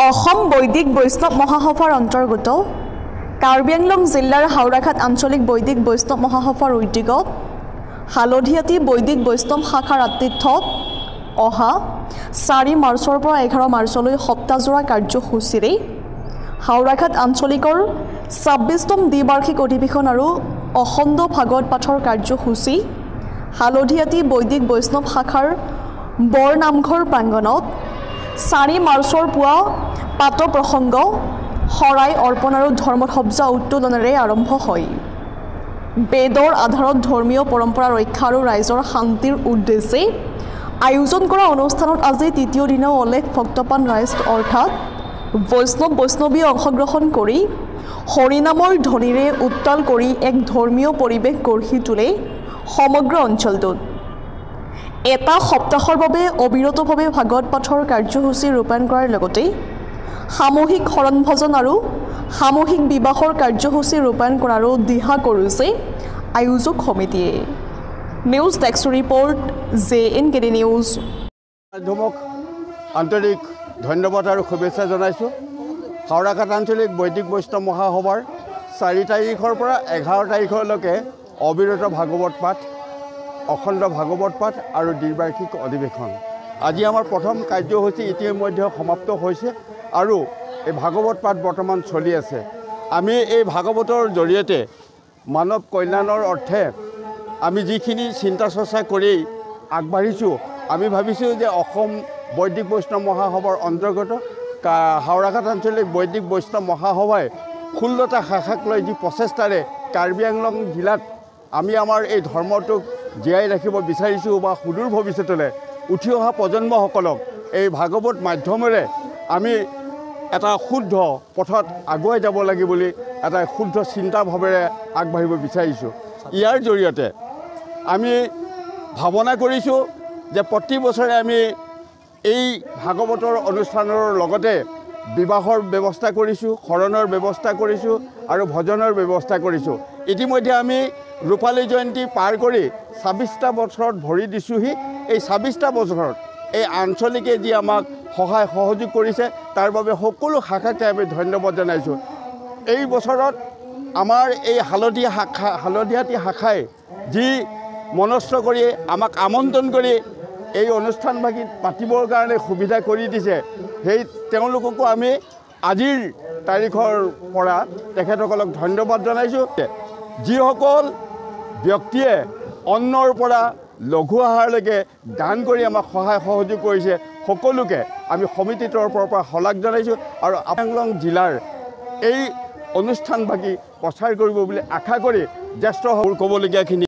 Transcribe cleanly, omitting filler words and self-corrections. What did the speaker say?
অসম বৈদিক বৈষ্ণৱ মহাসভাৰ অন্তৰ্গত কাৰ্বি আংলং জিলাৰ হাওৰাঘাট আঞ্চলিক বৈদিক বৈষ্ণৱ মহাসভাৰ উদ্যোগত হালধিয়াতি বৈদিক বৈষ্ণৱ শাখাৰ আতিথ্যত অহা 4 মাৰ্চৰ পৰা 11 মাৰ্চলৈ সপ্তাহজোৰা কাৰ্যসূচীৰে হাওৰাঘাট আঞ্চলিকৰ 26তম দ্বিবাৰ্ষিক অধিৱেশন আৰু অখণ্ড ভাগৱত পাঠৰ কাৰ্যসূচী হালধিয়াতি বৈদিক বৈষ্ণৱ শাখাৰ বৰ নামঘৰ প্ৰাংগণত 4 মাৰ্চৰ পুৱা পাত প্ৰসংগ শৰাই অৰ্পণ আৰু ধৰ্মসব্জা উত্তোলনেৰে আৰম্ভ হয়। বেদৰ আধাৰত ধৰ্মীয় পৰম্পৰা ৰক্ষা আৰু ৰাইজৰ শান্তিৰ উদ্দেশ্যে আয়োজন কৰা অনুষ্ঠানত আজি তৃতীয় দিনাও অলেখ ভক্তপান ৰাইজ অৰ্থাৎ বৈষ্ণৱীয়ে অংশগ্ৰহণ কৰি হৰিনামৰ ধ্বনিৰে উত্তাল কৰি এক ধৰ্মীয় পৰিৱেশ গঢ়ি তোলে সমগ্ৰ অঞ্চলটোত। এটা সপ্তাহৰ বাবে অবিৰতভাৱে ভাগৱত পাঠৰ কাৰ্যসূচী ৰূপায়ণ কৰাৰ লগতে সামূহিক শৰণ ভজন আৰু সামূহিক বিবাহৰ কাৰ্যসূচী ৰূপায়ণ কৰাৰো দিহা কৰিছে আয়োজক সমিতিয়ে। News desk report JNKD news. মাধ্যমক আন্তৰিক ধন্যবাদ আৰু শুভেচ্ছা জনাইছোঁ। হাওৰাঘাট আঞ্চলিক বৈদিক বৈষ্ণৱ মহাসভাৰ 4 তাৰিখৰ পৰা 11 তাৰিখলৈকে অবিৰত ভাগৱত পাঠ, অখণ্ড ভাগৱত পাঠ আৰু দ্বিবাৰ্ষিক অধিৱেশন। আজি আমাৰ প্ৰথম কাৰ্যসূচী ইতিমধ্যে সমাপ্ত হৈছে আৰু এই ভাগৱত পাঠ বৰ্তমান চলি আছে। আমি এই ভাগৱতৰ জৰিয়তে মানৱ কল্যাণৰ অৰ্থে আমি যিখিনি চিন্তা চৰ্চা কৰি আগবাঢ়িছোঁ, আমি ভাবিছোঁ যে অসম বৈদিক বৈষ্ণৱ মহাসভাৰ অন্তৰ্গত হাওৰাঘাট আঞ্চলিক বৈদিক বৈষ্ণৱ মহাসভাই 16টা শাখাক লৈ যি প্ৰচেষ্টাৰে কাৰ্বি আংলং জিলাত আমি আমাৰ এই ধৰ্মটোক জীয়াই ৰাখিব বিচাৰিছোঁ বা সুদূৰ ভৱিষ্যতলৈ উঠি অহা প্ৰজন্মসকলক এই ভাগৱত মাধ্যমেৰে আমি এটা শুদ্ধ পথত আগুৱাই যাব লাগে বুলি এটা শুদ্ধ চিন্তাভাৱেৰে আগবাঢ়িব বিচাৰিছোঁ। ইয়াৰ জৰিয়তে আমি ভাৱনা কৰিছোঁ যে প্ৰতি বছৰে আমি এই ভাগৱতৰ অনুষ্ঠানৰ লগতে বিবাহৰ ব্যৱস্থা কৰিছোঁ, শৰণৰ ব্যৱস্থা কৰিছোঁ আৰু ভজনৰ ব্যৱস্থা কৰিছোঁ। ইতিমধ্যে আমি ৰূপালী জয়ন্তী পাৰ কৰি 26টা বছৰত ভৰি দিছোঁহি। এই 26টা বছৰত এই আঞ্চলিকে যি আমাক সহায় সহযোগ কৰিছে তাৰ বাবে সকলো শাখাকে আমি ধন্যবাদ জনাইছোঁ। এই বছৰত আমাৰ এই হালধিয়াতি শাখাই যি মনস্থ কৰি আমাক আমন্ত্ৰণ কৰি এই অনুষ্ঠানভাগী পাতিবৰ কাৰণে সুবিধা কৰি দিছে, সেই তেওঁলোককো আমি আজিৰ তাৰিখৰ পৰা তেখেতসকলক ধন্যবাদ জনাইছোঁ। যিসকল ব্যক্তিয়ে অন্নৰ পৰা লঘু আহাৰলৈকে দান কৰি আমাক সহায় সহযোগ কৰিছে সকলোকে আমি সমিতিৰ তৰফৰ পৰা শলাগ জনাইছোঁ আৰু আংলং জিলাৰ এই অনুষ্ঠানভাগী প্ৰচাৰ কৰিব বুলি আশা কৰি জ্যেষ্ঠ ক'বলগীয়াখিনি